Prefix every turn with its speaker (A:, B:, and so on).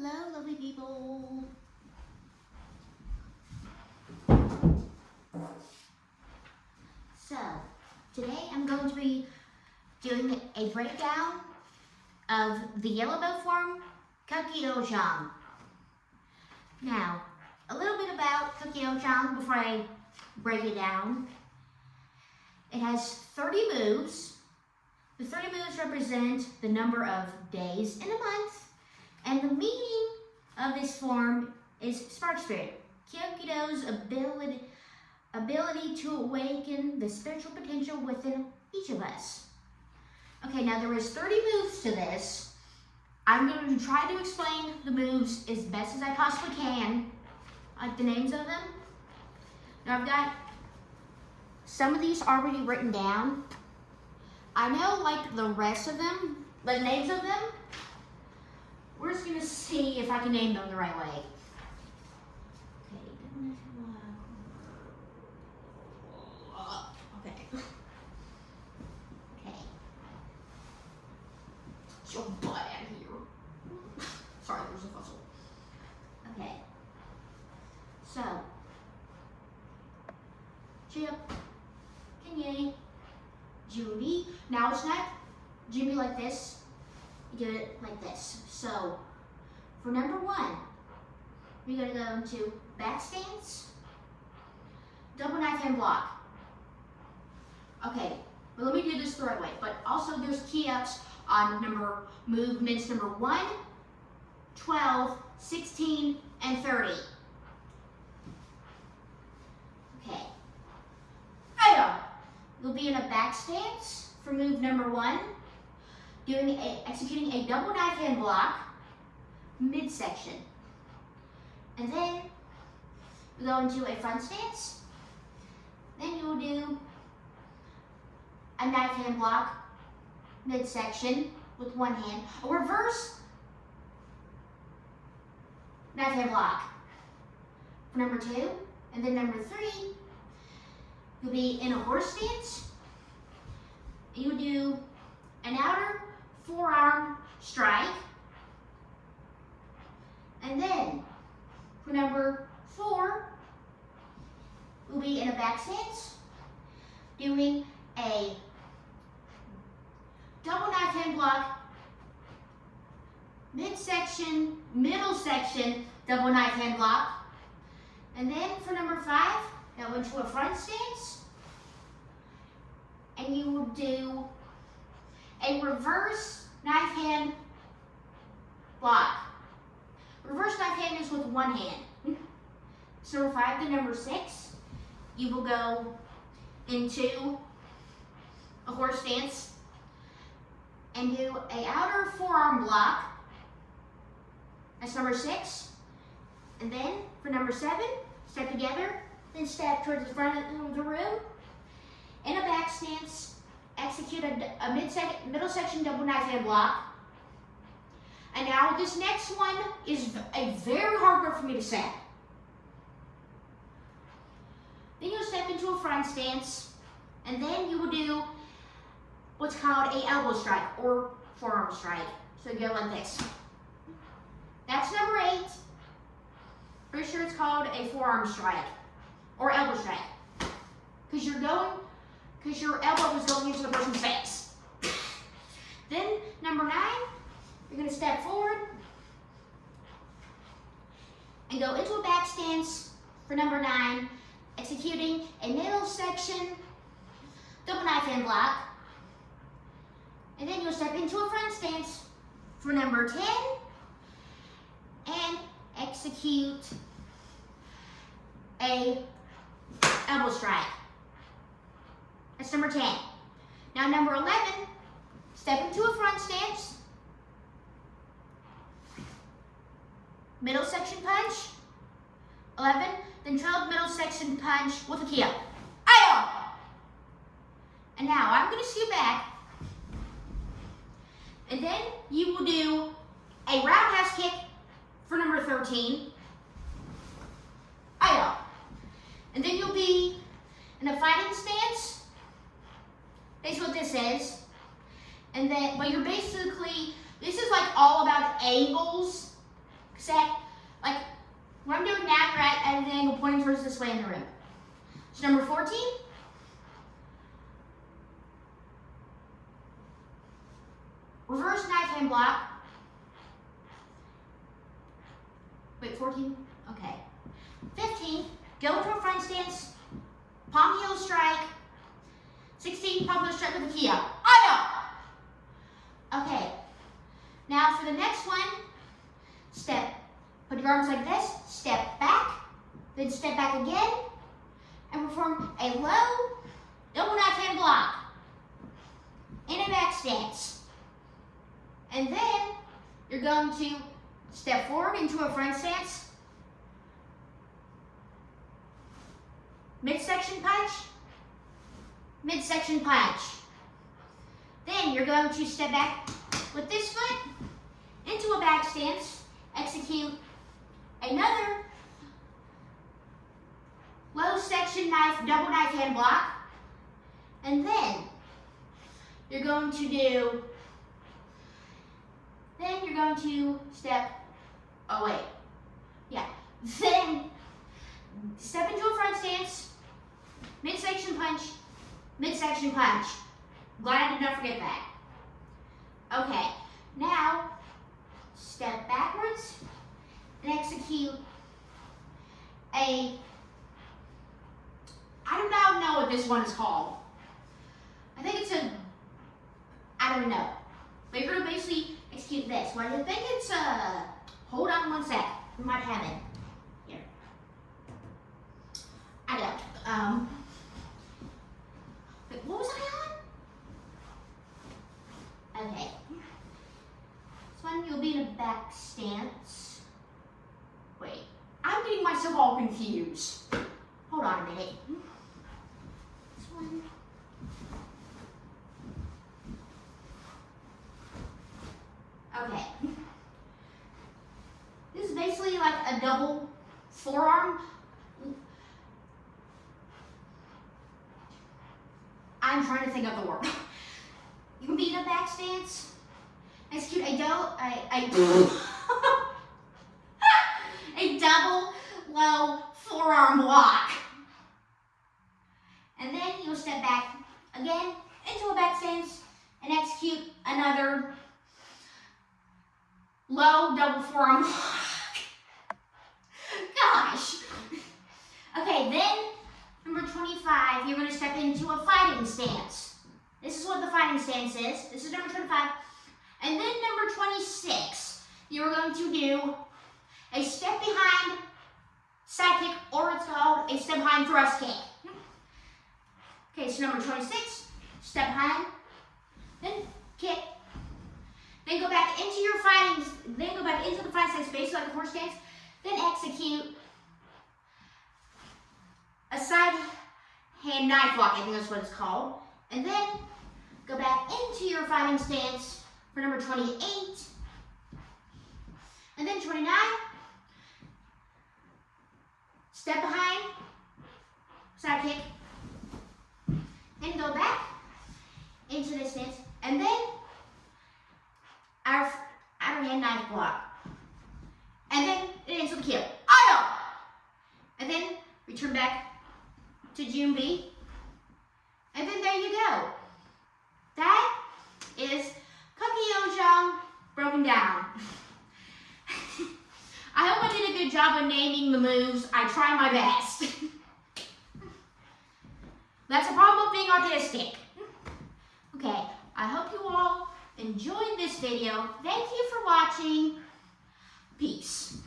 A: Hello, lovely people. So, today I'm going to be doing a breakdown of the yellow bow form, Kyuki Il Chang. Now, a little bit about Kyuki Il Chang before I break it down. It has 30 moves. The 30 moves represent the number of days in a month, and the meaning of this form is Spark Spirit, Kyuki-Do's ability to awaken the spiritual potential within each of us. Okay, now there is 30 moves to this. I'm going to try to explain the moves as best as I possibly can, like the names of them. Now I've got some of these already written down. I know like the rest of them, the names of them. We're just gonna see if I can name them the right way. Okay. Okay. Get your butt out of here. Sorry, there's a puzzle. Okay. So, Chip, Kanye, Judy. Now it's not Jimmy like this. You do it like this. So, for number 1, we're going to go into back stance, double knife hand block. Okay, but let me do this the right way. But also there's key ups on movements number 1, 12, 16, and 30. Okay. You'll be in a back stance for move number 1, executing a double knife hand block, midsection. And then you go into a front stance. Then you will do a knife hand block, midsection with one hand, a reverse knife hand block for number 2. And then number 3, you'll be in a horse stance. You will do an outer forearm strike. And then for number 4, we'll be in a back stance, doing a double knife hand block, midsection, middle section, double knife hand block. And then for number 5, go into a front stance, and you will do a reverse knife hand block. Reverse knife hand is with one hand. So number 5 to number 6, you will go into a horse stance and do a outer forearm block. That's number 6. And then for number 7, step together, then step towards the front of the room. In a back stance, execute a middle section double knife hand block. And now this next one is a very hard word for me to say. Then you'll step into a front stance, and then you will do what's called a elbow strike or forearm strike. So you go like this. That's number 8. Pretty sure it's called a forearm strike or elbow strike, because your elbow is going into the person's face. Then number 9, you're going to step forward and go into a back stance for number 9, executing a middle section double knife hand block. And then you'll step into a front stance for number 10 and execute a elbow strike. That's number 10. Now number 11, step into a front stance, middle section punch, 11, then 12 middle section punch with a key up. And now I'm going to scoot back, and then you will do a roundhouse kick for number 13. And then you'll be in a fighting stance. That's what this is. And then, but you're basically, this is like all about angles. set, like what I'm doing now, you're at an angle pointing towards this way in the room. So number 14. Reverse knife hand block. Wait, 14? Okay. 15, go into a front stance, palm heel strike. 16, palm heel strike with a key up. Okay. Now for the next one, step, put your arms like this, step back, then step back again, and perform a low double knife hand block in a back stance. And then you're going to step forward into a front stance, midsection punch, midsection punch. Then you're going to step back with this foot into a back stance, execute another low section knife, double knife hand block, and then you're going to step, then step into a front stance, midsection punch, midsection punch. Glad I did not forget that. Okay, now step backwards and execute I do not know what this one is called. I think it's I don't know. But you're gonna basically execute this. Well, I think it's hold on one sec. We might have it. Here. I don't. Wait, what was I on? Okay. This one you'll be in a back stance. Wait, I'm getting myself all confused. Hold on a minute. This one. Okay. This is basically like a double forearm. I'm trying to think of the word. You can be in a back stance, execute a double low forearm block. And then you'll step back again into a back stance and execute another low double forearm block. Gosh. Okay, then number 25, you're going to step into a fighting stance. This is what the fighting stance is. This is number 25. And then number 26, you're going to do a step behind side kick, or it's called a step behind thrust kick. Okay, so number 26, step behind, then kick, then go back into your fighting, then go back into the fighting stance, basically like a horse stance, then execute a side hand knife block, I think that's what it's called, and then go back into your fighting stance for number 28, and then 29, step behind, side kick, and go back into this stance, and then our outer hand knife block, and then it ends with a kill. And then return back to June B, and then there you go. That is Kyuki Il Chang broken down. I hope I did a good job of naming the moves. I tried my best. That's a problem of being artistic. Okay, I hope you all enjoyed this video. Thank you for watching. Peace.